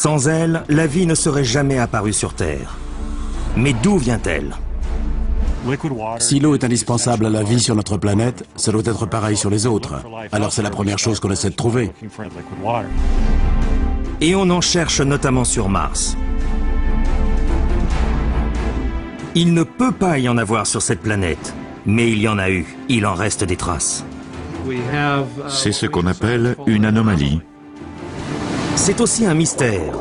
Sans elle, la vie ne serait jamais apparue sur Terre. Mais d'où vient-elle? Si l'eau est indispensable à la vie sur notre planète, ça doit être pareil sur les autres. Alors c'est la première chose qu'on essaie de trouver. Et on en cherche notamment sur Mars. Il ne peut pas y en avoir sur cette planète, mais il y en a eu, il en reste des traces. C'est ce qu'on appelle une anomalie. C'est aussi un mystère.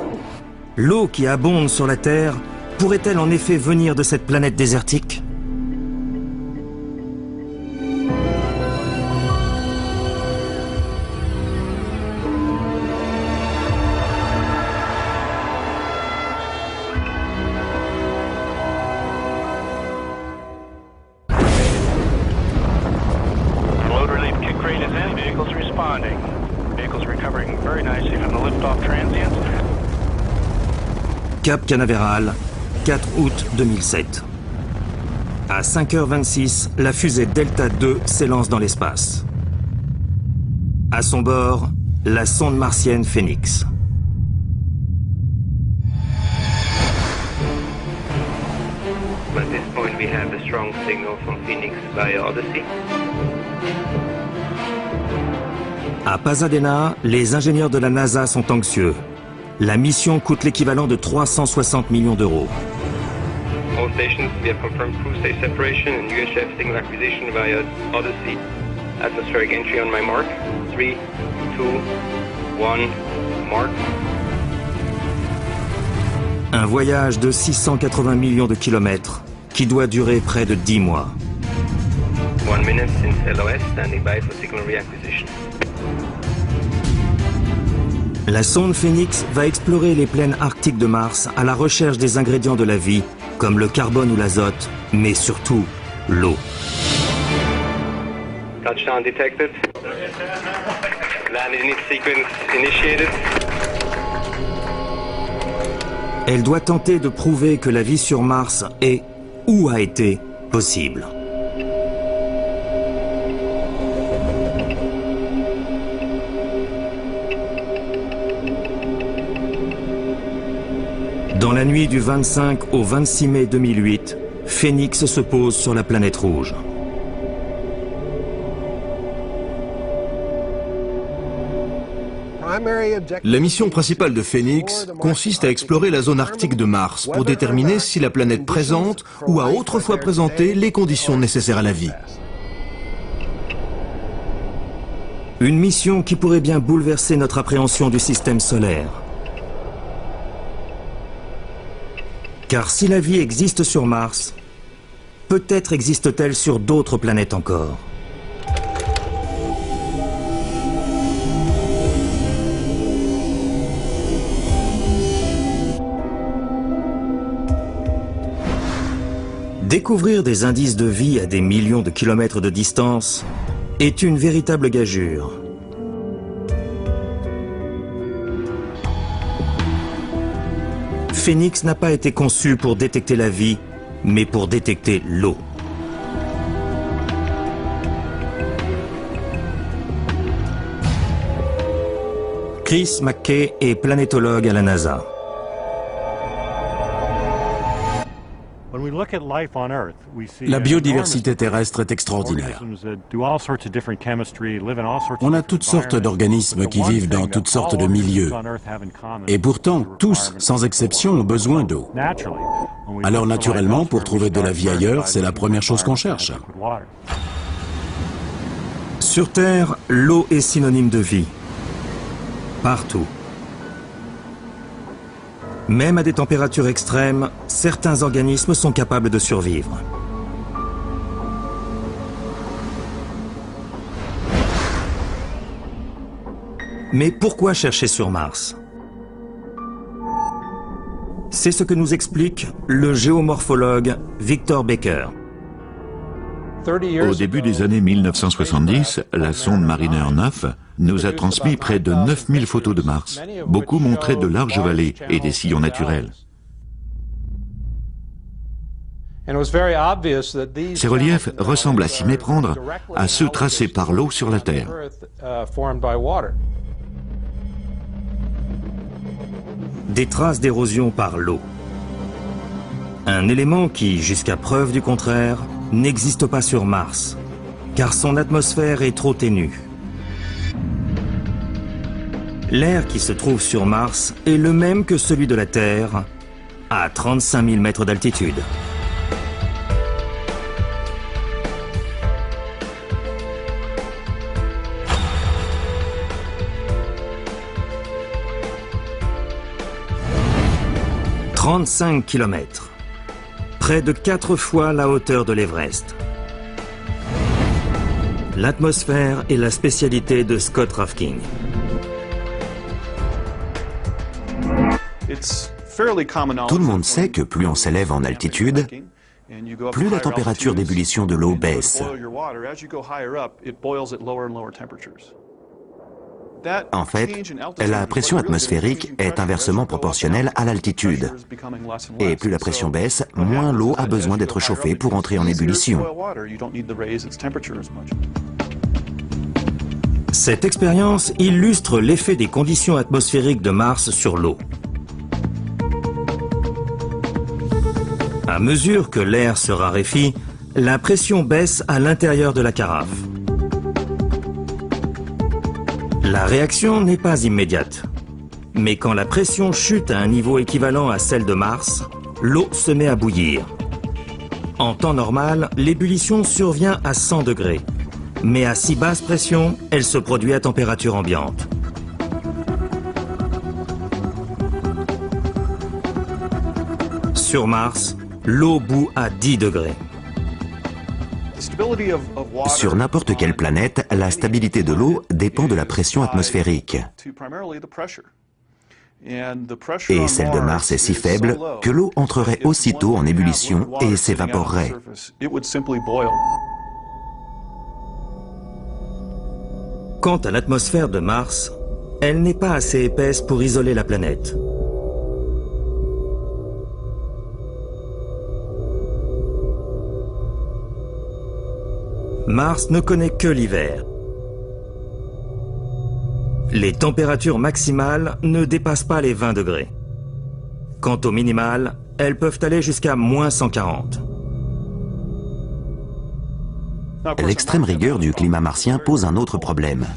L'eau qui abonde sur la Terre pourrait-elle en effet venir de cette planète désertique ? Cap Canaveral, 4 août 2007. À 5h26, la fusée Delta II s'élance dans l'espace. À son bord, la sonde martienne Phoenix. At this point, we have a strong signal from Phoenix via Odyssey. À Pasadena, les ingénieurs de la NASA sont anxieux. La mission coûte l'équivalent de 360 millions d'euros. All stations, we have confirmed crew stage separation and UHF signal acquisition via Odyssey. Atmospheric entry on my mark. 3, 2, 1, mark. Un voyage de 680 millions de kilomètres qui doit durer près de 10 mois. 1 minute since LOS, standing by for signal reacquisition. La sonde Phoenix va explorer les plaines arctiques de Mars à la recherche des ingrédients de la vie, comme le carbone ou l'azote, mais surtout l'eau. Touchdown detected. Landing sequence initiated. Elle doit tenter de prouver que la vie sur Mars est, ou a été, possible. Dans la nuit du 25 au 26 mai 2008, Phoenix se pose sur la planète rouge. La mission principale de Phoenix consiste à explorer la zone arctique de Mars pour déterminer si la planète présente ou a autrefois présenté les conditions nécessaires à la vie. Une mission qui pourrait bien bouleverser notre appréhension du système solaire. Car si la vie existe sur Mars, peut-être existe-t-elle sur d'autres planètes encore. Découvrir des indices de vie à des millions de kilomètres de distance est une véritable gageure. Phoenix n'a pas été conçu pour détecter la vie, mais pour détecter l'eau. Chris McKay est planétologue à la NASA. La biodiversité terrestre est extraordinaire. On a toutes sortes d'organismes qui vivent dans toutes sortes de milieux. Et pourtant, tous, sans exception, ont besoin d'eau. Alors naturellement, pour trouver de la vie ailleurs, c'est la première chose qu'on cherche. Sur Terre, l'eau est synonyme de vie. Partout. Même à des températures extrêmes, certains organismes sont capables de survivre. Mais pourquoi chercher sur Mars? C'est ce que nous explique le géomorphologue Victor Baker. Au début des années 1970, la sonde Mariner 9 nous a transmis près de 9000 photos de Mars. Beaucoup montraient de larges vallées et des sillons naturels. Ces reliefs ressemblent à s'y méprendre à ceux tracés par l'eau sur la Terre. des traces d'érosion par l'eau. Un élément qui, jusqu'à preuve du contraire, n'existe pas sur Mars, car son atmosphère est trop ténue. L'air qui se trouve sur Mars est le même que celui de la Terre, à 35 000 mètres d'altitude. « 35 km, près de 4 fois la hauteur de l'Everest. L'atmosphère est la spécialité de Scott Rafking. Tout le monde sait que plus on s'élève en altitude, plus la température d'ébullition de l'eau baisse. En fait, la pression atmosphérique est inversement proportionnelle à l'altitude. Et plus la pression baisse, moins l'eau a besoin d'être chauffée pour entrer en ébullition. Cette expérience illustre l'effet des conditions atmosphériques de Mars sur l'eau. À mesure que l'air se raréfie, la pression baisse à l'intérieur de la carafe. La réaction n'est pas immédiate. Mais quand la pression chute à un niveau équivalent à celle de Mars, l'eau se met à bouillir. En temps normal, l'ébullition survient à 100 degrés. Mais à si basse pression, elle se produit à température ambiante. Sur Mars, l'eau bout à 10 degrés. Sur n'importe quelle planète, la stabilité de l'eau dépend de la pression atmosphérique. Et celle de Mars est si faible que l'eau entrerait aussitôt en ébullition et s'évaporerait. Quant à l'atmosphère de Mars, elle n'est pas assez épaisse pour isoler la planète. Mars ne connaît que l'hiver. Les températures maximales ne dépassent pas les 20 degrés. Quant aux minimales, elles peuvent aller jusqu'à moins 140. L'extrême rigueur du climat martien pose un autre problème.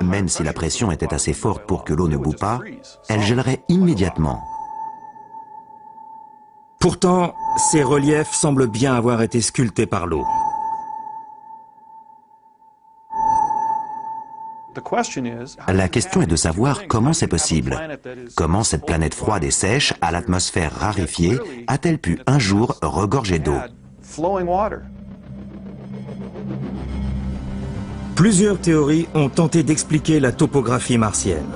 Même si la pression était assez forte pour que l'eau ne bout pas, elle gèlerait immédiatement. Pourtant, ces reliefs semblent bien avoir été sculptés par l'eau. La question est de savoir comment c'est possible. Comment cette planète froide et sèche, à l'atmosphère raréfiée, a-t-elle pu un jour regorger d'eau? Plusieurs théories ont tenté d'expliquer la topographie martienne.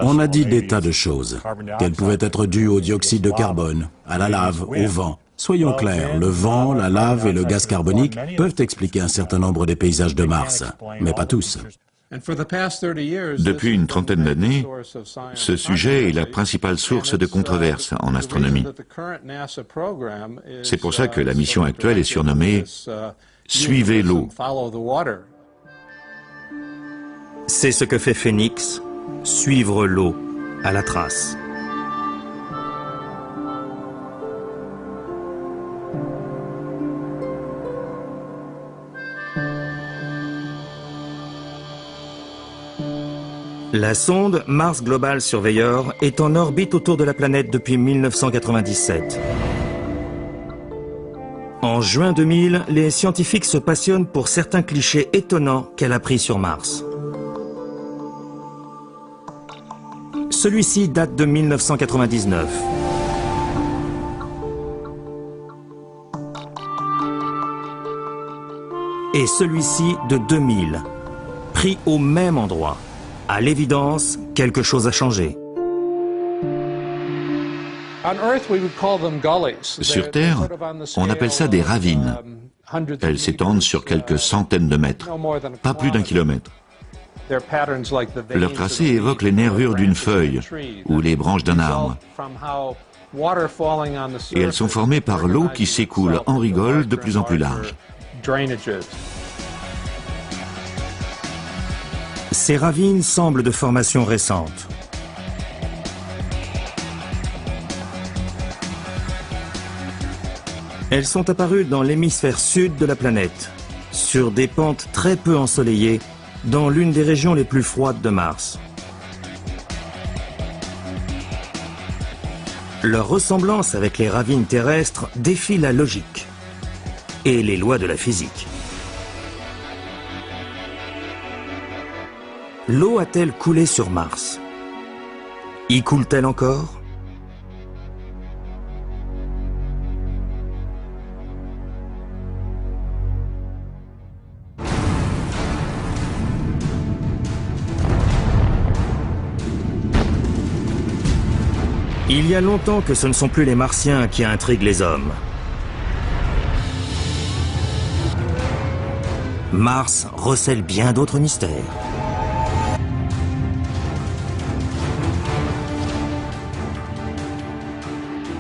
On a dit des tas de choses, qu'elles pouvaient être dues au dioxyde de carbone, à la lave, au vent. Soyons clairs, le vent, la lave et le gaz carbonique peuvent expliquer un certain nombre des paysages de Mars, mais pas tous. Depuis une trentaine d'années, ce sujet est la principale source de controverse en astronomie. C'est pour ça que la mission actuelle est surnommée « Suivez l'eau ». C'est ce que fait Phoenix, suivre l'eau à la trace. La sonde Mars Global Surveyor est en orbite autour de la planète depuis 1997. En juin 2000, les scientifiques se passionnent pour certains clichés étonnants qu'elle a pris sur Mars. Celui-ci date de 1999. Et celui-ci de 2000, pris au même endroit. À l'évidence, quelque chose a changé. Sur Terre, on appelle ça des ravines. Elles s'étendent sur quelques centaines de mètres, pas plus d'1 kilomètre. Leur tracé évoque les nervures d'une feuille ou les branches d'un arbre. Et elles sont formées par l'eau qui s'écoule en rigole de plus en plus large. Ces ravines semblent de formation récente. Elles sont apparues dans l'hémisphère sud de la planète, sur des pentes très peu ensoleillées, dans l'une des régions les plus froides de Mars. Leur ressemblance avec les ravines terrestres défie la logique et les lois de la physique. L'eau a-t-elle coulé sur Mars? Y coule-t-elle encore? Il y a longtemps que ce ne sont plus les Martiens qui intriguent les hommes. Mars recèle bien d'autres mystères.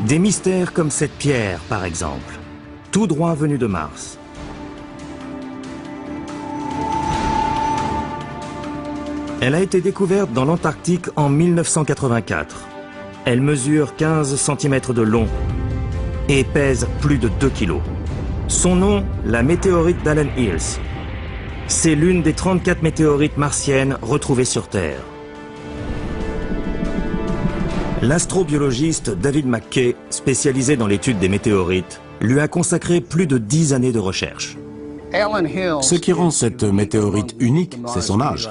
Des mystères comme cette pierre, par exemple, tout droit venue de Mars. Elle a été découverte dans l'Antarctique en 1984. Elle mesure 15 cm de long et pèse plus de 2 kg. Son nom, la météorite d'Allen Hills. C'est l'une des 34 météorites martiennes retrouvées sur Terre. L'astrobiologiste David McKay, spécialisé dans l'étude des météorites, lui a consacré plus de 10 années de recherche. Ce qui rend cette météorite unique, c'est son âge.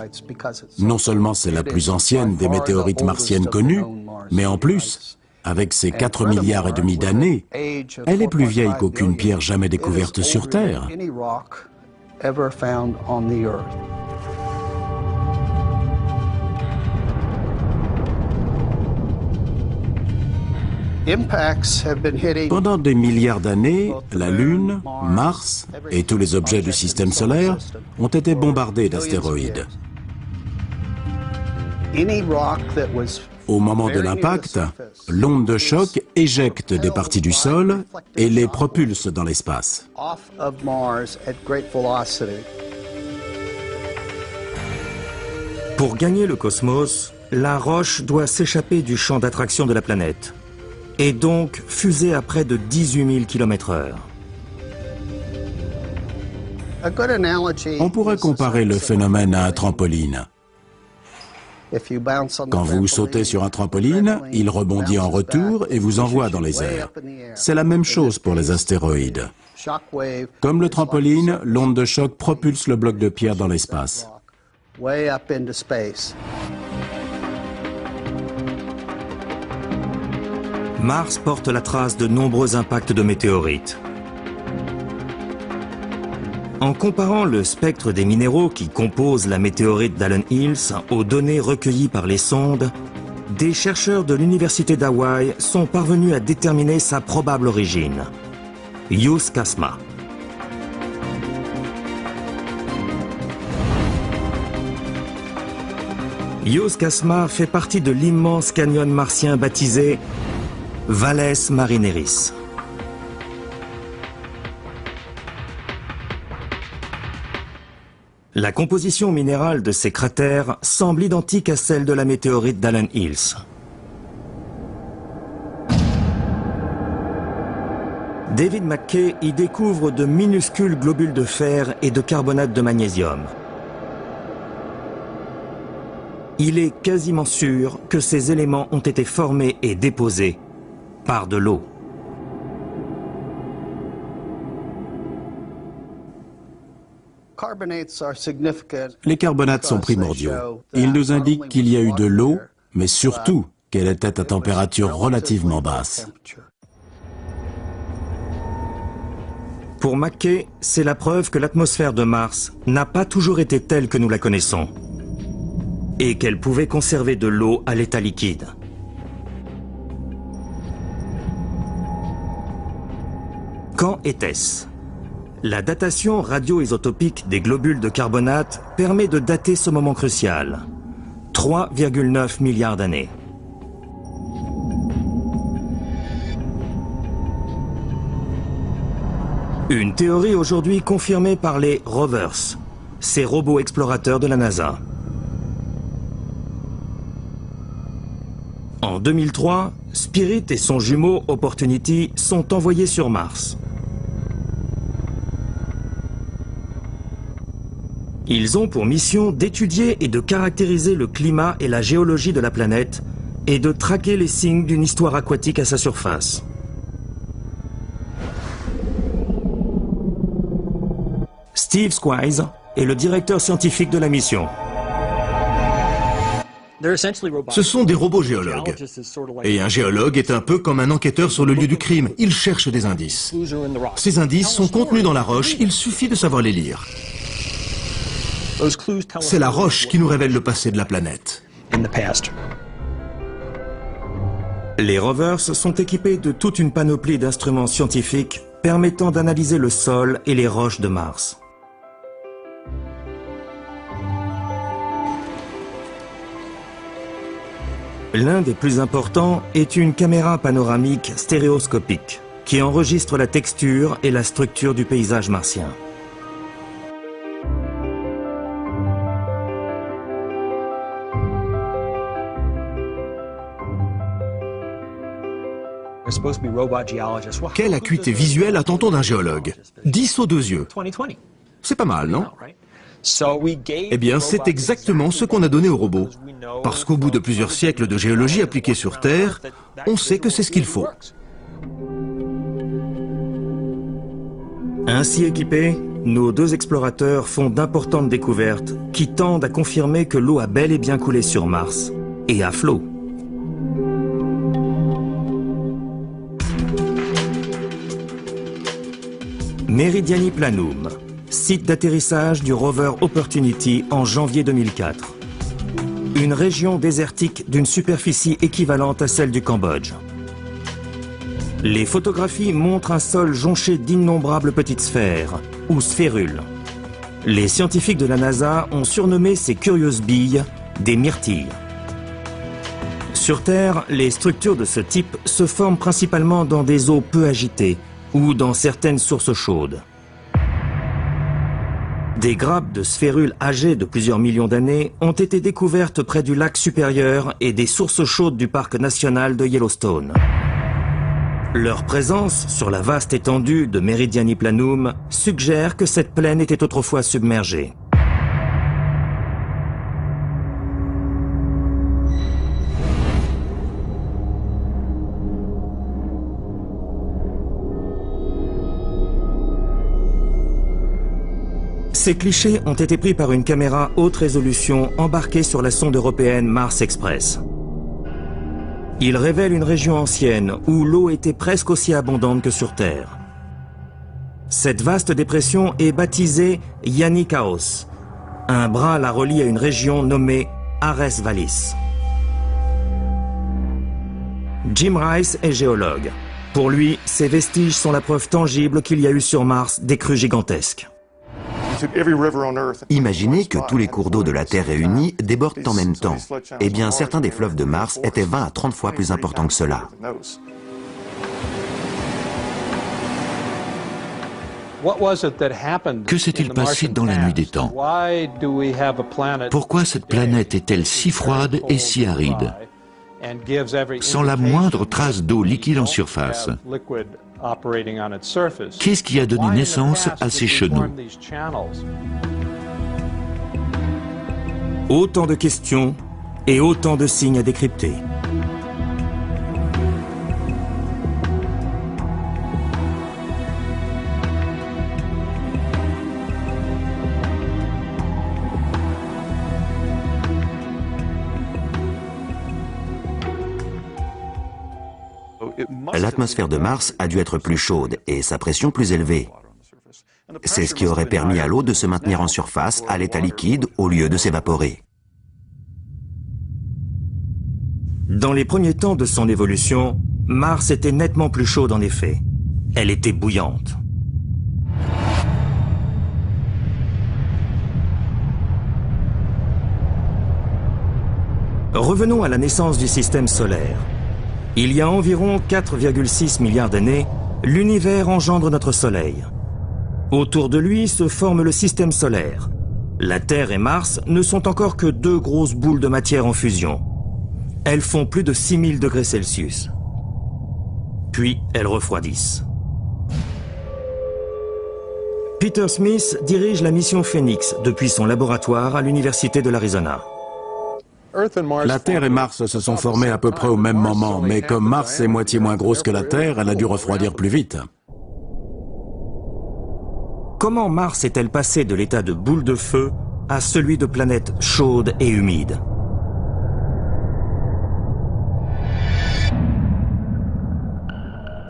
Non seulement c'est la plus ancienne des météorites martiennes connues, mais en plus, avec ses 4,5 milliards d'années, elle est plus vieille qu'aucune pierre jamais découverte sur Terre. Pendant des milliards d'années, la Lune, Mars et tous les objets du système solaire ont été bombardés d'astéroïdes. Au moment de l'impact, l'onde de choc éjecte des parties du sol et les propulse dans l'espace. Pour gagner le cosmos, la roche doit s'échapper du champ d'attraction de la planète et donc fuser à près de 18 000 km/h. On pourrait comparer le phénomène à un trampoline. Quand vous sautez sur un trampoline, il rebondit en retour et vous envoie dans les airs. C'est la même chose pour les astéroïdes. Comme le trampoline, l'onde de choc propulse le bloc de pierre dans l'espace. Mars porte la trace de nombreux impacts de météorites. En comparant le spectre des minéraux qui composent la météorite d'Allen Hills aux données recueillies par les sondes, des chercheurs de l'université d'Hawaï sont parvenus à déterminer sa probable origine. Yus Kasma. Yus Kasma fait partie de l'immense canyon martien baptisé Valles Marineris. La composition minérale de ces cratères semble identique à celle de la météorite d'Allen Hills. David McKay y découvre de minuscules globules de fer et de carbonate de magnésium. Il est quasiment sûr que ces éléments ont été formés et déposés par de l'eau. Les carbonates sont primordiaux. Ils nous indiquent qu'il y a eu de l'eau, mais surtout qu'elle était à température relativement basse. Pour McKay, c'est la preuve que l'atmosphère de Mars n'a pas toujours été telle que nous la connaissons et qu'elle pouvait conserver de l'eau à l'état liquide. Quand était-ce? La datation radioisotopique des globules de carbonate permet de dater ce moment crucial. 3,9 milliards d'années. Une théorie aujourd'hui confirmée par les rovers, ces robots explorateurs de la NASA. En 2003, Spirit et son jumeau Opportunity sont envoyés sur Mars. Ils ont pour mission d'étudier et de caractériser le climat et la géologie de la planète et de traquer les signes d'une histoire aquatique à sa surface. Steve Squires est le directeur scientifique de la mission. Ce sont des robots géologues. Et un géologue est un peu comme un enquêteur sur le lieu du crime. Il cherche des indices. Ces indices sont contenus dans la roche, il suffit de savoir les lire. C'est la roche qui nous révèle le passé de la planète. Les rovers sont équipés de toute une panoplie d'instruments scientifiques permettant d'analyser le sol et les roches de Mars. L'un des plus importants est une caméra panoramique stéréoscopique qui enregistre la texture et la structure du paysage martien. Quelle acuité visuelle attend-on d'un géologue? 10 aux 2 yeux. C'est pas mal, non? Eh bien, c'est exactement ce qu'on a donné aux robots. Parce qu'au bout de plusieurs siècles de géologie appliquée sur Terre, on sait que c'est ce qu'il faut. Ainsi équipés, nos deux explorateurs font d'importantes découvertes qui tendent à confirmer que l'eau a bel et bien coulé sur Mars, et à flot. Meridiani Planum, site d'atterrissage du rover Opportunity en janvier 2004. Une région désertique d'une superficie équivalente à celle du Cambodge. Les photographies montrent un sol jonché d'innombrables petites sphères, ou sphérules. Les scientifiques de la NASA ont surnommé ces curieuses billes des myrtilles. Sur Terre, les structures de ce type se forment principalement dans des eaux peu agitées ou dans certaines sources chaudes. Des grappes de sphérules âgées de plusieurs millions d'années ont été découvertes près du lac supérieur et des sources chaudes du parc national de Yellowstone. Leur présence sur la vaste étendue de Meridiani Planum suggère que cette plaine était autrefois submergée. Ces clichés ont été pris par une caméra haute résolution embarquée sur la sonde européenne Mars Express. Ils révèlent une région ancienne où l'eau était presque aussi abondante que sur Terre. Cette vaste dépression est baptisée Yanni-Kaos. Un bras la relie à une région nommée Ares Vallis. Jim Rice est géologue. Pour lui, ces vestiges sont la preuve tangible qu'il y a eu sur Mars des crues gigantesques. Imaginez que tous les cours d'eau de la Terre réunis débordent en même temps. Eh bien, certains des fleuves de Mars étaient 20 à 30 fois plus importants que cela. Que s'est-il passé dans la nuit des temps? Pourquoi cette planète est-elle si froide et si aride, sans la moindre trace d'eau liquide en surface? Qu'est-ce qui a donné naissance à ces chenaux? Autant de questions et autant de signes à décrypter. L'atmosphère de Mars a dû être plus chaude et sa pression plus élevée. C'est ce qui aurait permis à l'eau de se maintenir en surface à l'état liquide au lieu de s'évaporer. Dans les premiers temps de son évolution, Mars était nettement plus chaude en effet. Elle était bouillante. Revenons à la naissance du système solaire. Il y a environ 4,6 milliards d'années, l'univers engendre notre Soleil. Autour de lui se forme le système solaire. La Terre et Mars ne sont encore que deux grosses boules de matière en fusion. elles font plus de 6000 degrés Celsius. Puis elles refroidissent. Peter Smith dirige la mission Phoenix depuis son laboratoire à l'université de l'Arizona. La Terre et Mars se sont formés à peu près au même moment, mais comme Mars est moitié moins grosse que la Terre, elle a dû refroidir plus vite. Comment Mars est-elle passée de l'état de boule de feu à celui de planète chaude et humide?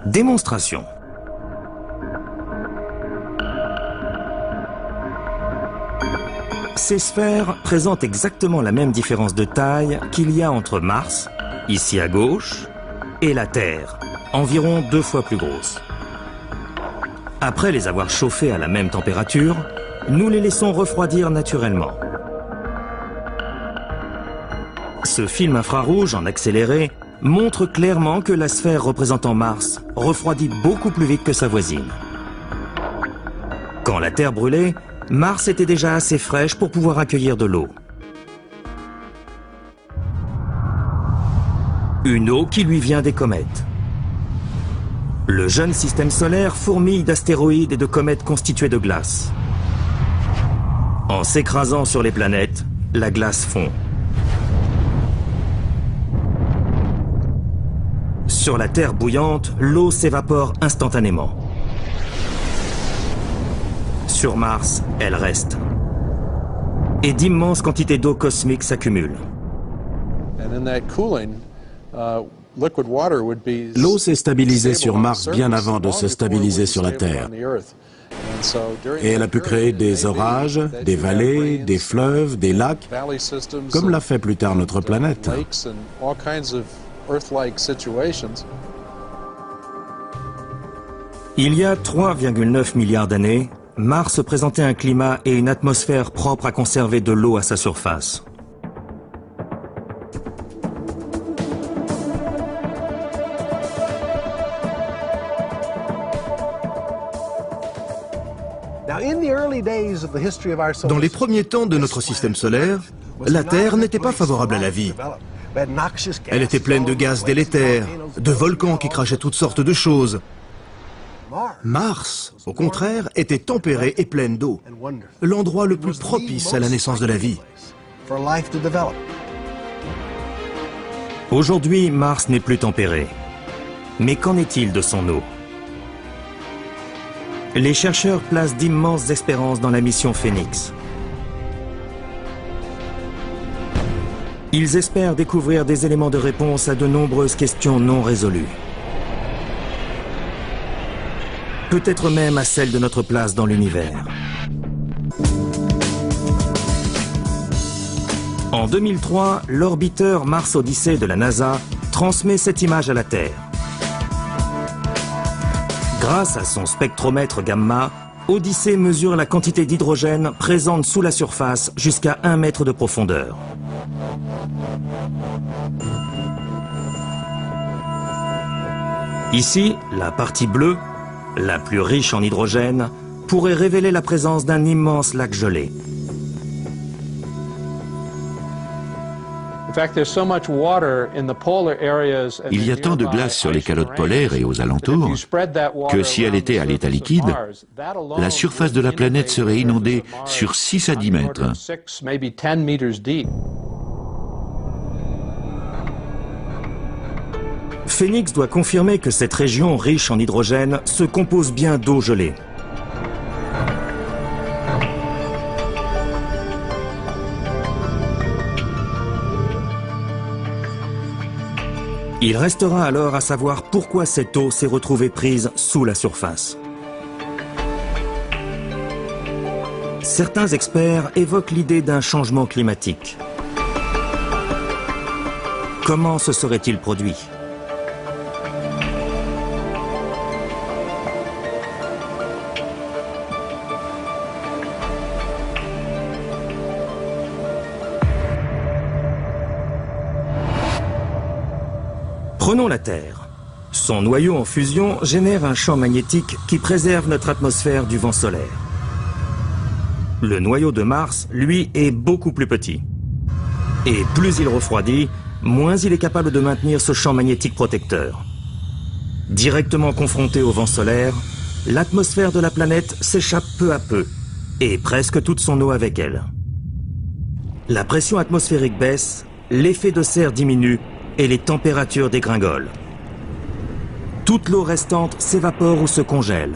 Démonstration. Ces sphères présentent exactement la même différence de taille qu'il y a entre Mars, ici à gauche, et la Terre, environ 2 fois plus grosse. Après les avoir chauffées à la même température, nous les laissons refroidir naturellement. Ce film infrarouge en accéléré montre clairement que la sphère représentant Mars refroidit beaucoup plus vite que sa voisine. Quand la Terre brûlait, Mars était déjà assez fraîche pour pouvoir accueillir de l'eau. Une eau qui lui vient des comètes. Le jeune système solaire fourmille d'astéroïdes et de comètes constituées de glace. En s'écrasant sur les planètes, la glace fond. Sur la Terre bouillante, l'eau s'évapore instantanément. Sur Mars, elle reste. Et d'immenses quantités d'eau cosmique s'accumulent. L'eau s'est stabilisée sur Mars bien avant de se stabiliser sur la Terre. Et elle a pu créer des orages, des vallées, des fleuves, des lacs, comme l'a fait plus tard notre planète. Il y a 3,9 milliards d'années, Mars présentait un climat et une atmosphère propres à conserver de l'eau à sa surface. Dans les premiers temps de notre système solaire, la Terre n'était pas favorable à la vie. Elle était pleine de gaz délétères, de volcans qui crachaient toutes sortes de choses. Mars, au contraire, était tempérée et pleine d'eau, l'endroit le plus propice à la naissance de la vie. Aujourd'hui, Mars n'est plus tempéré. Mais qu'en est-il de son eau? Les chercheurs placent d'immenses espérances dans la mission Phoenix. Ils espèrent découvrir des éléments de réponse à de nombreuses questions non résolues. Peut-être même à celle de notre place dans l'univers. En 2003, l'orbiteur Mars Odyssey de la NASA transmet cette image à la Terre. Grâce à son spectromètre gamma, Odyssey mesure la quantité d'hydrogène présente sous la surface jusqu'à 1 mètre de profondeur. Ici, la partie bleue, la plus riche en hydrogène, pourrait révéler la présence d'un immense lac gelé. Il y a tant de glace sur les calottes polaires et aux alentours que si elle était à l'état liquide, la surface de la planète serait inondée sur 6 à 10 mètres. Phoenix doit confirmer que cette région riche en hydrogène se compose bien d'eau gelée. Il restera alors à savoir pourquoi cette eau s'est retrouvée prise sous la surface. Certains experts évoquent l'idée d'un changement climatique. Comment se serait-il produit ? Prenons la Terre. Son noyau en fusion génère un champ magnétique qui préserve notre atmosphère du vent solaire. Le noyau de Mars, lui, est beaucoup plus petit. Et plus il refroidit, moins il est capable de maintenir ce champ magnétique protecteur. Directement confronté au vent solaire, l'atmosphère de la planète s'échappe peu à peu, et presque toute son eau avec elle. La pression atmosphérique baisse, l'effet de serre diminue, et les températures dégringolent. Toute l'eau restante s'évapore ou se congèle.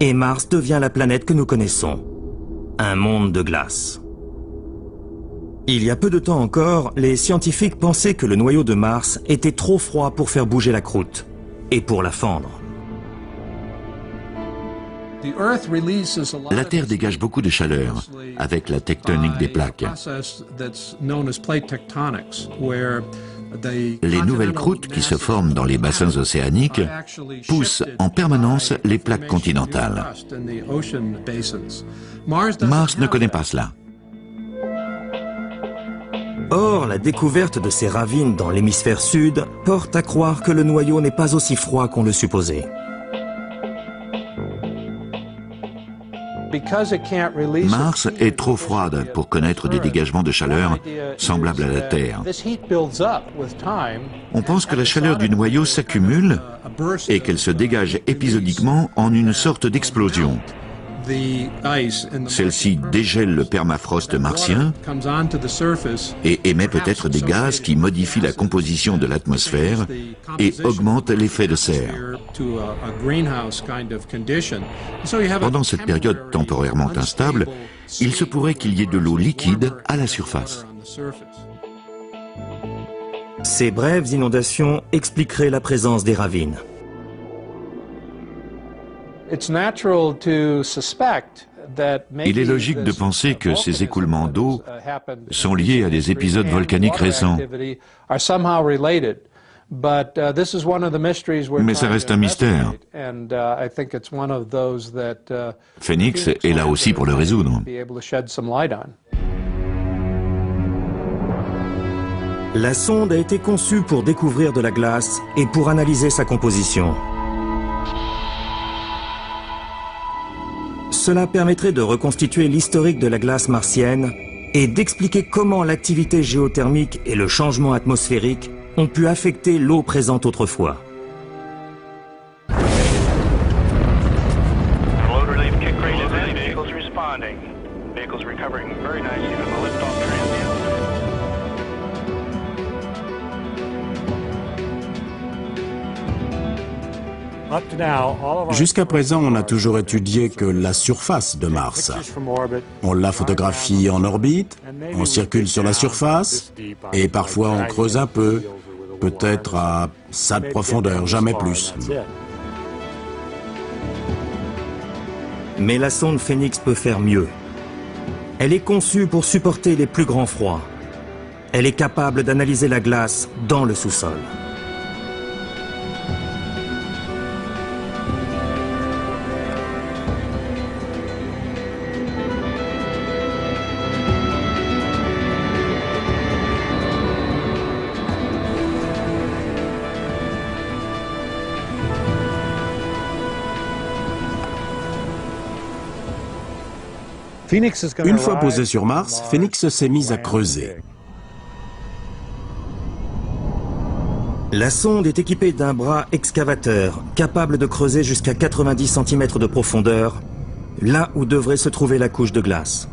Et Mars devient la planète que nous connaissons. Un monde de glace. Il y a peu de temps encore, les scientifiques pensaient que le noyau de Mars était trop froid pour faire bouger la croûte, et pour la fendre. La Terre dégage beaucoup de chaleur avec la tectonique des plaques. Les nouvelles croûtes qui se forment dans les bassins océaniques poussent en permanence les plaques continentales. Mars ne connaît pas cela. Or, la découverte de ces ravines dans l'hémisphère sud porte à croire que le noyau n'est pas aussi froid qu'on le supposait. Mars est trop froide pour connaître des dégagements de chaleur semblables à la Terre. On pense que la chaleur du noyau s'accumule et qu'elle se dégage épisodiquement en une sorte d'explosion. Celle-ci dégèle le permafrost martien et émet peut-être des gaz qui modifient la composition de l'atmosphère et augmentent l'effet de serre. Pendant cette période temporairement instable, il se pourrait qu'il y ait de l'eau liquide à la surface. Ces brèves inondations expliqueraient la présence des ravines. Il est logique de penser que ces écoulements d'eau sont liés à des épisodes volcaniques récents. Mais ça reste un mystère. Phoenix est là aussi pour le résoudre. La sonde a été conçue pour découvrir de la glace et pour analyser sa composition. Cela permettrait de reconstituer l'historique de la glace martienne et d'expliquer comment l'activité géothermique et le changement atmosphérique ont pu affecter l'eau présente autrefois. Jusqu'à présent, on a toujours étudié que la surface de Mars. On la photographie en orbite, on circule sur la surface, et parfois on creuse un peu, peut-être à sa profondeur, jamais plus. Mais la sonde Phoenix peut faire mieux. Elle est conçue pour supporter les plus grands froids. Elle est capable d'analyser la glace dans le sous-sol. Une fois posé sur Mars, Phoenix s'est mise à creuser. La sonde est équipée d'un bras excavateur capable de creuser jusqu'à 90 cm de profondeur, là où devrait se trouver la couche de glace.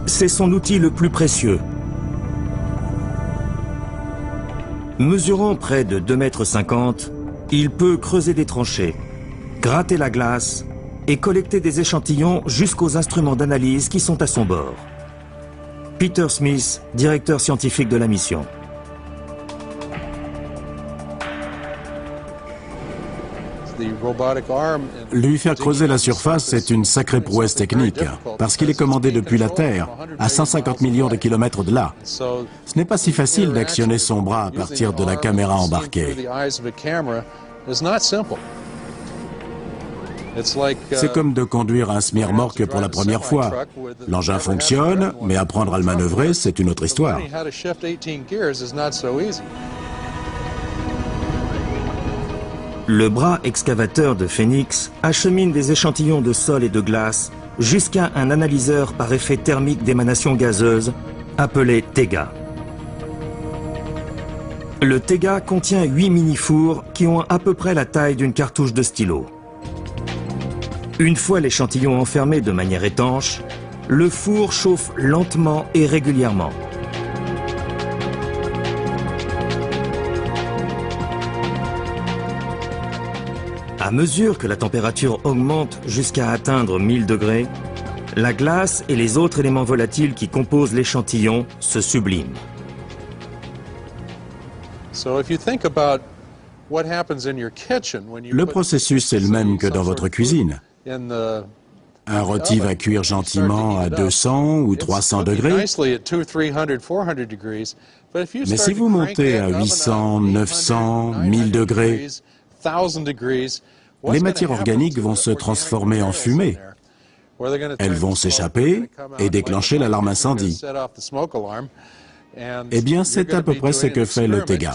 C'est son outil le plus précieux. Mesurant près de 2,50 m, il peut creuser des tranchées, gratter la glace et collecter des échantillons jusqu'aux instruments d'analyse qui sont à son bord. Peter Smith, directeur scientifique de la mission. Lui faire creuser la surface est une sacrée prouesse technique, parce qu'il est commandé depuis la Terre, à 150 millions de kilomètres de là. Ce n'est pas si facile d'actionner son bras à partir de la caméra embarquée. C'est comme de conduire un semi-remorque pour la première fois. L'engin fonctionne, mais apprendre à le manœuvrer, c'est une autre histoire. Le bras excavateur de Phoenix achemine des échantillons de sol et de glace jusqu'à un analyseur par effet thermique d'émanation gazeuse appelé TEGA. Le Tega contient 8 mini-fours qui ont à peu près la taille d'une cartouche de stylo. Une fois l'échantillon enfermé de manière étanche, le four chauffe lentement et régulièrement. À mesure que la température augmente jusqu'à atteindre 1000 degrés, la glace et les autres éléments volatiles qui composent l'échantillon se subliment. Le processus est le même que dans votre cuisine. Un rôti va cuire gentiment à 200 ou 300 degrés. Mais si vous montez à 800, 900, 1000 degrés, les matières organiques vont se transformer en fumée. Elles vont s'échapper et déclencher l'alarme incendie. Eh bien, c'est à peu près ce que fait le Tega.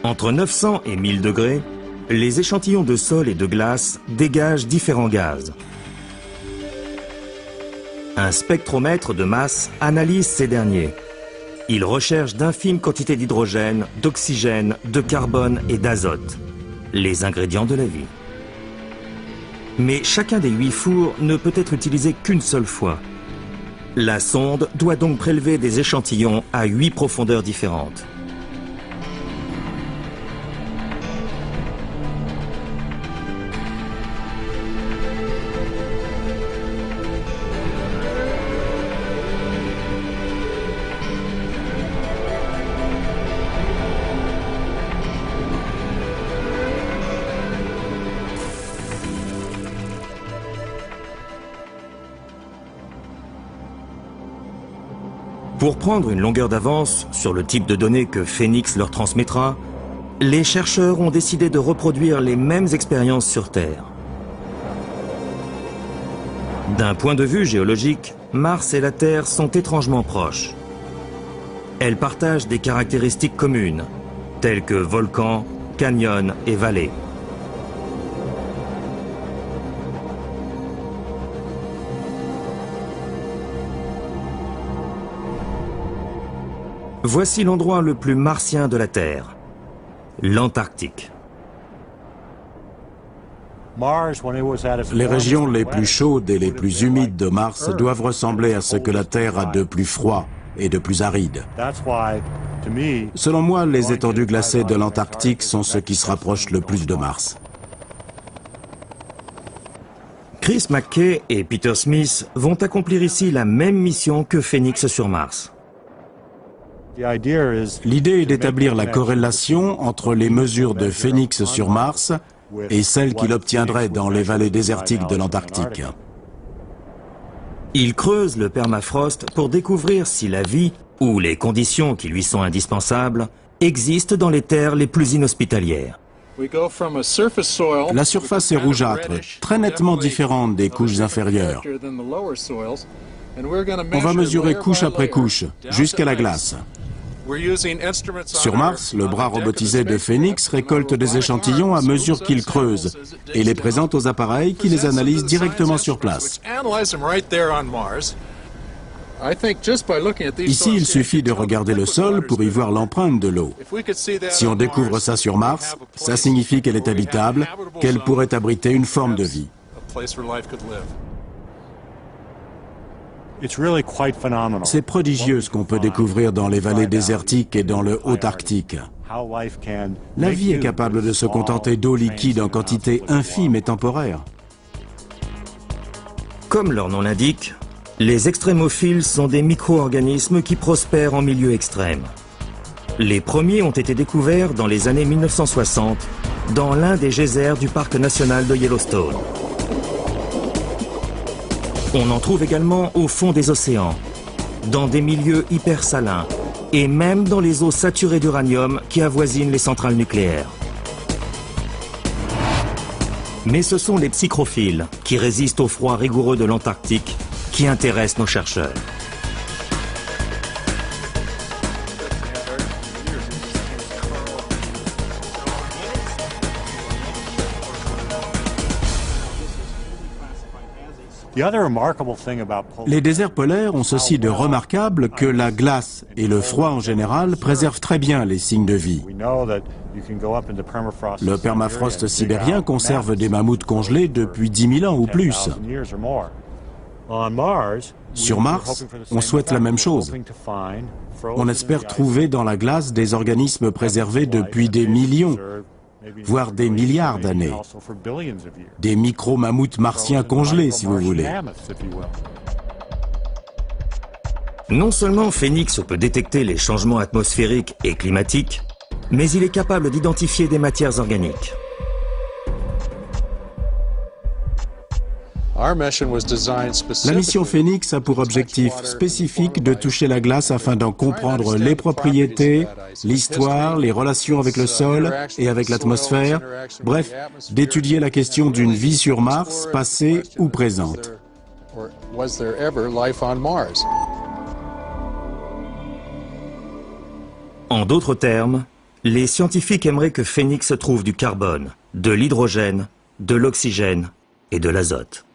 Entre 900 et 1000 degrés, les échantillons de sol et de glace dégagent différents gaz. Un spectromètre de masse analyse ces derniers. Il recherche d'infimes quantités d'hydrogène, d'oxygène, de carbone et d'azote, les ingrédients de la vie. Mais chacun des 8 fours ne peut être utilisé qu'une seule fois. La sonde doit donc prélever des échantillons à 8 profondeurs différentes. Pour prendre une longueur d'avance sur le type de données que Phénix leur transmettra, les chercheurs ont décidé de reproduire les mêmes expériences sur Terre. D'un point de vue géologique, Mars et la Terre sont étrangement proches. Elles partagent des caractéristiques communes, telles que volcans, canyons et vallées. Voici l'endroit le plus martien de la Terre, l'Antarctique. Les régions les plus chaudes et les plus humides de Mars doivent ressembler à ce que la Terre a de plus froid et de plus aride. Selon moi, les étendues glacées de l'Antarctique sont ce qui se rapproche le plus de Mars. Chris McKay et Peter Smith vont accomplir ici la même mission que Phénix sur Mars. L'idée est d'établir la corrélation entre les mesures de Phénix sur Mars et celles qu'il obtiendrait dans les vallées désertiques de l'Antarctique. Il creuse le permafrost pour découvrir si la vie, ou les conditions qui lui sont indispensables, existent dans les terres les plus inhospitalières. La surface est rougeâtre, très nettement différente des couches inférieures. On va mesurer couche après couche, jusqu'à la glace. Sur Mars, le bras robotisé de Phénix récolte des échantillons à mesure qu'il creuse et les présente aux appareils qui les analysent directement sur place. Ici, il suffit de regarder le sol pour y voir l'empreinte de l'eau. Si on découvre ça sur Mars, ça signifie qu'elle est habitable, qu'elle pourrait abriter une forme de vie. C'est prodigieux ce qu'on peut découvrir dans les vallées désertiques et dans le Haut-Arctique. La vie est capable de se contenter d'eau liquide en quantité infime et temporaire. Comme leur nom l'indique, les extrémophiles sont des micro-organismes qui prospèrent en milieu extrême. Les premiers ont été découverts dans les années 1960 dans l'un des geysers du parc national de Yellowstone. On en trouve également au fond des océans, dans des milieux hypersalins et même dans les eaux saturées d'uranium qui avoisinent les centrales nucléaires. Mais ce sont les psychrophiles, qui résistent au froid rigoureux de l'Antarctique, qui intéressent nos chercheurs. Les déserts polaires ont ceci de remarquable que la glace et le froid en général préservent très bien les signes de vie. Le permafrost sibérien conserve des mammouths congelés depuis 10 000 ans ou plus. Sur Mars, on souhaite la même chose. On espère trouver dans la glace des organismes préservés depuis des millions, voire des milliards d'années. Des micro-mammouths martiens congelés, si vous voulez. Non seulement Phénix peut détecter les changements atmosphériques et climatiques, mais il est capable d'identifier des matières organiques. La mission Phénix a pour objectif spécifique de toucher la glace afin d'en comprendre les propriétés, l'histoire, les relations avec le sol et avec l'atmosphère, bref, d'étudier la question d'une vie sur Mars, passée ou présente. En d'autres termes, les scientifiques aimeraient que Phénix trouve du carbone, de l'hydrogène, de l'oxygène et de l'azote.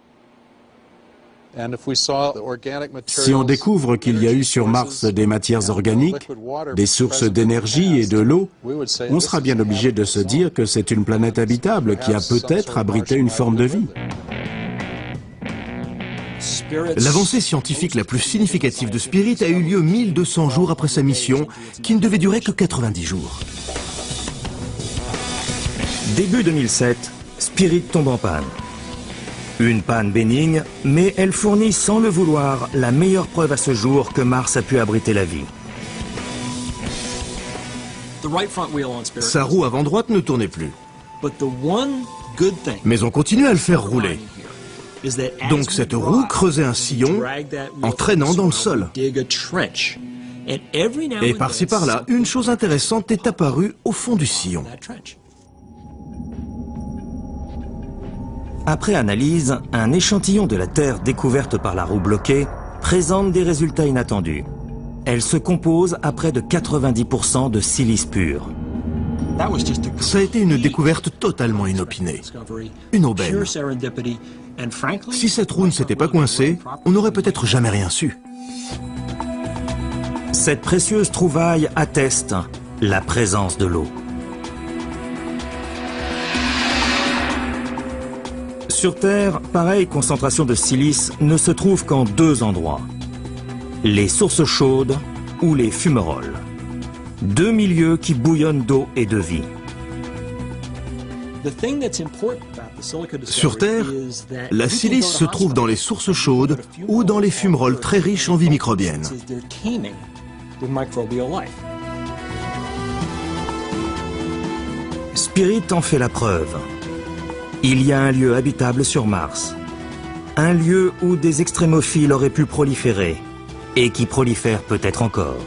Si on découvre qu'il y a eu sur Mars des matières organiques, des sources d'énergie et de l'eau, on sera bien obligé de se dire que c'est une planète habitable qui a peut-être abrité une forme de vie. L'avancée scientifique la plus significative de Spirit a eu lieu 1200 jours après sa mission, qui ne devait durer que 90 jours. Début 2007, Spirit tombe en panne. Une panne bénigne, mais elle fournit sans le vouloir la meilleure preuve à ce jour que Mars a pu abriter la vie. Sa roue avant droite ne tournait plus. Mais on continuait à le faire rouler. Donc cette roue creusait un sillon en traînant dans le sol. Et par-ci par-là, une chose intéressante est apparue au fond du sillon. Après analyse, un échantillon de la Terre découverte par la roue bloquée présente des résultats inattendus. Elle se compose à près de 90% de silice pur. Ça a été une découverte totalement inopinée. Une aubaine. Si cette roue ne s'était pas coincée, on n'aurait peut-être jamais rien su. Cette précieuse trouvaille atteste la présence de l'eau. Sur Terre, pareille concentration de silice ne se trouve qu'en deux endroits. Les sources chaudes ou les fumerolles. Deux milieux qui bouillonnent d'eau et de vie. Sur Terre, la silice se trouve dans les sources chaudes ou dans les fumerolles très riches en vie microbienne. Spirit en fait la preuve. Il y a un lieu habitable sur Mars. Un lieu où des extrémophiles auraient pu proliférer et qui prolifèrent peut-être encore.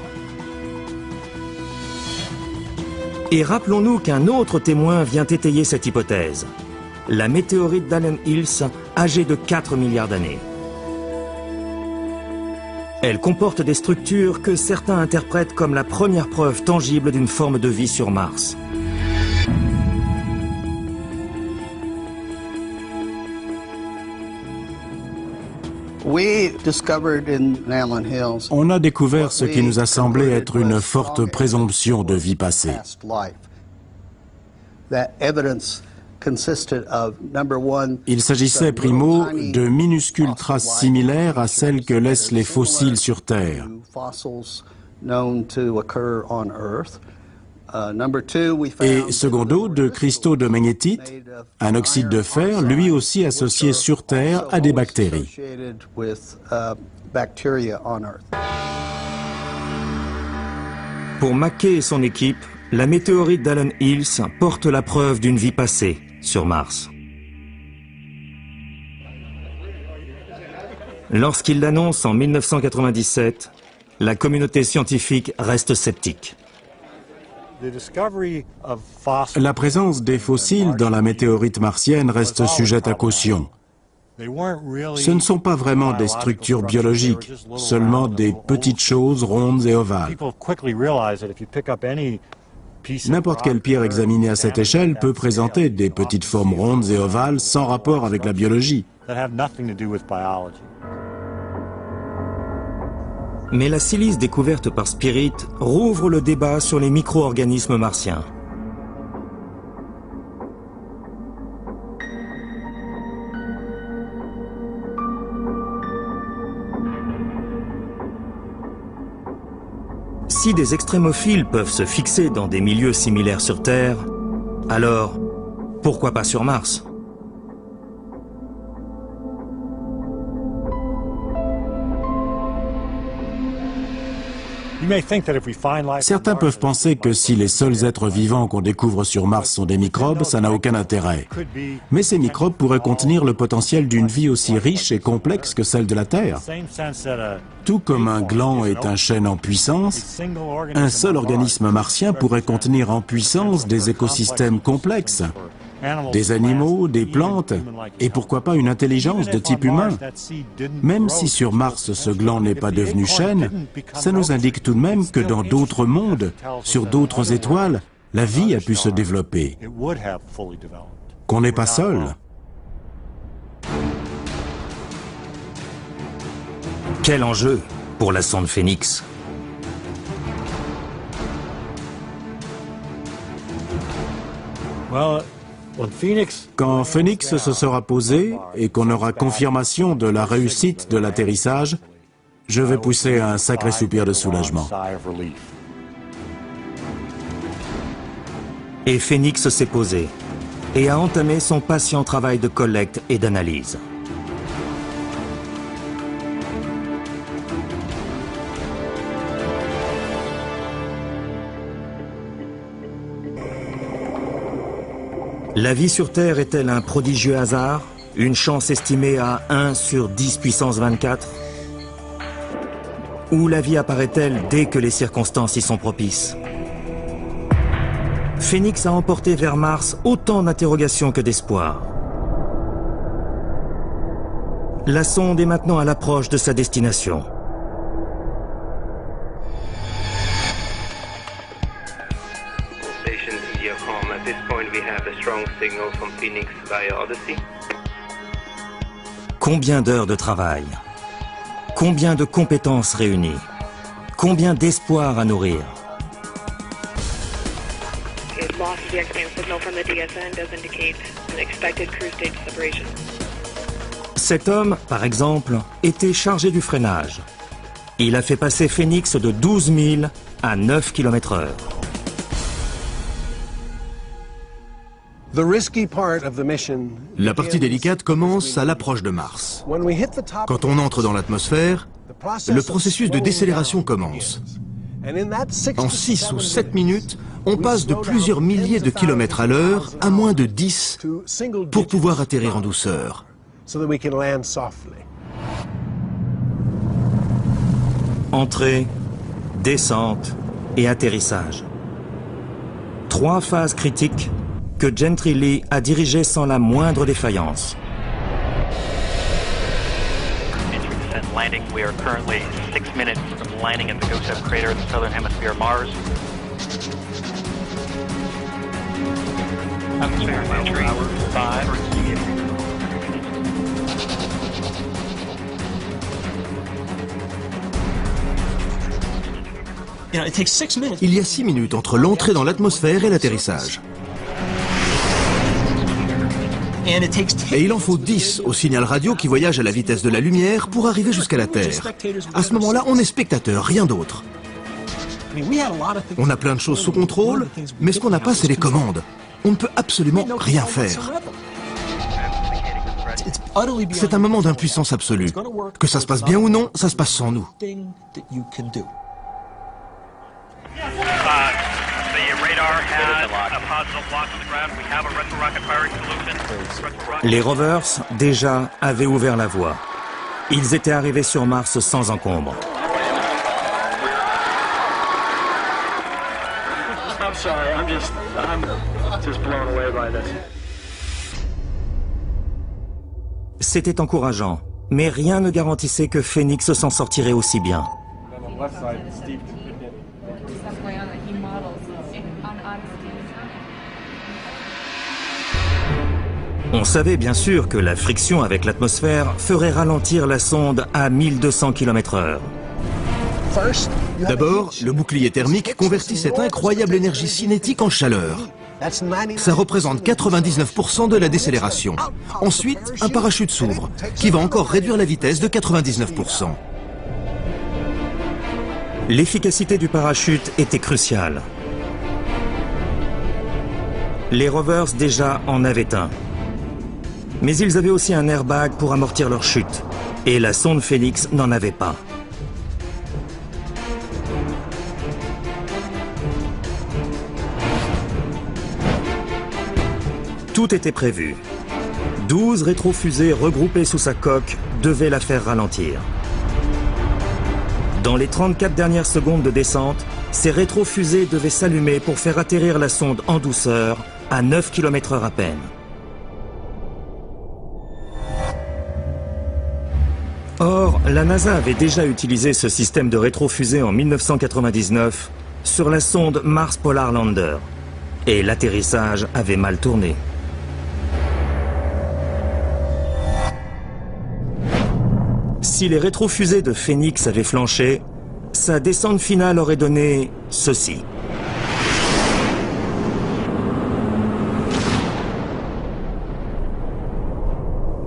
Et rappelons-nous qu'un autre témoin vient étayer cette hypothèse. La météorite d'Allen Hills, âgée de 4 milliards d'années. Elle comporte des structures que certains interprètent comme la première preuve tangible d'une forme de vie sur Mars. On a découvert ce qui nous a semblé être une forte présomption de vie passée. Il s'agissait, primo, de minuscules traces similaires à celles que laissent les fossiles sur Terre. Et secondo, de cristaux de magnétite, un oxyde de fer, lui aussi associé sur Terre à des bactéries. Pour Mackay et son équipe, la météorite d'Allen Hills porte la preuve d'une vie passée sur Mars. Lorsqu'il l'annonce en 1997, la communauté scientifique reste sceptique. La présence des fossiles dans la météorite martienne reste sujette à caution. Ce ne sont pas vraiment des structures biologiques, seulement des petites choses rondes et ovales. N'importe quelle pierre examinée à cette échelle peut présenter des petites formes rondes et ovales sans rapport avec la biologie. Mais la silice découverte par Spirit rouvre le débat sur les micro-organismes martiens. Si des extrémophiles peuvent se fixer dans des milieux similaires sur Terre, alors pourquoi pas sur Mars ? Certains peuvent penser que si les seuls êtres vivants qu'on découvre sur Mars sont des microbes, ça n'a aucun intérêt. Mais ces microbes pourraient contenir le potentiel d'une vie aussi riche et complexe que celle de la Terre. Tout comme un gland est un chêne en puissance, un seul organisme martien pourrait contenir en puissance des écosystèmes complexes, des animaux, des plantes, et pourquoi pas une intelligence de type humain. Même si sur Mars ce gland n'est pas devenu chêne, ça nous indique tout de même que dans d'autres mondes, sur d'autres étoiles, la vie a pu se développer. Qu'on n'est pas seul. Quel enjeu pour la sonde Phoenix ? Quand Phoenix se sera posé et qu'on aura confirmation de la réussite de l'atterrissage, je vais pousser un sacré soupir de soulagement. Et Phoenix s'est posé et a entamé son patient travail de collecte et d'analyse. La vie sur Terre est-elle un prodigieux hasard? Une chance estimée à 1 sur 10 puissance 24? Ou la vie apparaît-elle dès que les circonstances y sont propices? Phoenix a emporté vers Mars autant d'interrogations que d'espoir. La sonde est maintenant à l'approche de sa destination. At this point, we have a strong signal from Phoenix via Odyssey. Combien d'heures de travail? Combien de compétences réunies? Combien d'espoir à nourrir? Cet homme, par exemple, était chargé du freinage. Il a fait passer Phoenix de 12 000 à 9 km/h. La partie délicate commence à l'approche de Mars. Quand on entre dans l'atmosphère, le processus de décélération commence. En 6 ou 7 minutes, on passe de plusieurs milliers de kilomètres à l'heure à moins de 10 pour pouvoir atterrir en douceur. Entrée, descente et atterrissage. 3 phases critiques que Gentry Lee a dirigées sans la moindre défaillance. Landing. We are currently 6 minutes from landing at the Gusev crater in the southern hemisphere of Mars. Atmospheric entry 5. Il y a 6 minutes entre l'entrée dans l'atmosphère et l'atterrissage. Et il en faut 10 au signal radio qui voyage à la vitesse de la lumière pour arriver jusqu'à la Terre. À ce moment-là, on est spectateur, rien d'autre. On a plein de choses sous contrôle, mais ce qu'on n'a pas, c'est les commandes. On ne peut absolument rien faire. C'est un moment d'impuissance absolue. Que ça se passe bien ou non, ça se passe sans nous. Les rovers, déjà, avaient ouvert la voie. Ils étaient arrivés sur Mars sans encombre. C'était encourageant, mais rien ne garantissait que Phoenix s'en sortirait aussi bien. On savait bien sûr que la friction avec l'atmosphère ferait ralentir la sonde à 1200 km/h. D'abord, le bouclier thermique convertit cette incroyable énergie cinétique en chaleur. Ça représente 99% de la décélération. Ensuite, un parachute s'ouvre, qui va encore réduire la vitesse de 99%. L'efficacité du parachute était cruciale. Les rovers déjà en avaient un. Mais ils avaient aussi un airbag pour amortir leur chute. Et la sonde Phoenix n'en avait pas. Tout était prévu. 12 rétrofusées regroupées sous sa coque devaient la faire ralentir. Dans les 34 dernières secondes de descente, ces rétrofusées devaient s'allumer pour faire atterrir la sonde en douceur à 9 km/h à peine. Or, la NASA avait déjà utilisé ce système de rétrofusée en 1999 sur la sonde Mars Polar Lander. Et l'atterrissage avait mal tourné. Si les rétrofusées de Phoenix avaient flanché, sa descente finale aurait donné ceci.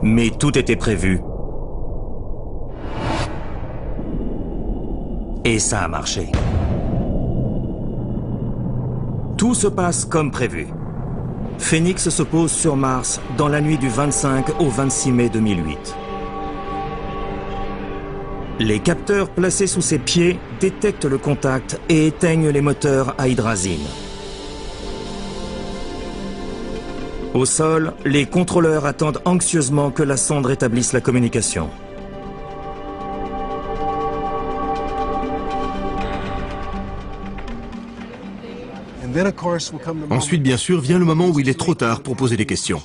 Mais tout était prévu. Et ça a marché. Tout se passe comme prévu. Phoenix se pose sur Mars dans la nuit du 25 au 26 mai 2008. Les capteurs placés sous ses pieds détectent le contact et éteignent les moteurs à hydrazine. Au sol, les contrôleurs attendent anxieusement que la sonde rétablisse la communication. Ensuite, bien sûr, vient le moment où il est trop tard pour poser des questions.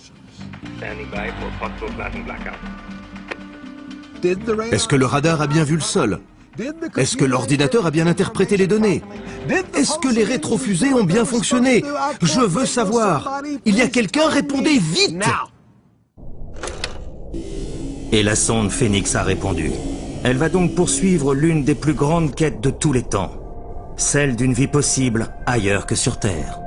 Est-ce que le radar a bien vu le sol? Est-ce que l'ordinateur a bien interprété les données? Est-ce que les rétrofusées ont bien fonctionné? Je veux savoir. Il y a quelqu'un? Répondez vite! Et la sonde Phoenix a répondu. Elle va donc poursuivre l'une des plus grandes quêtes de tous les temps. Celle d'une vie possible ailleurs que sur Terre.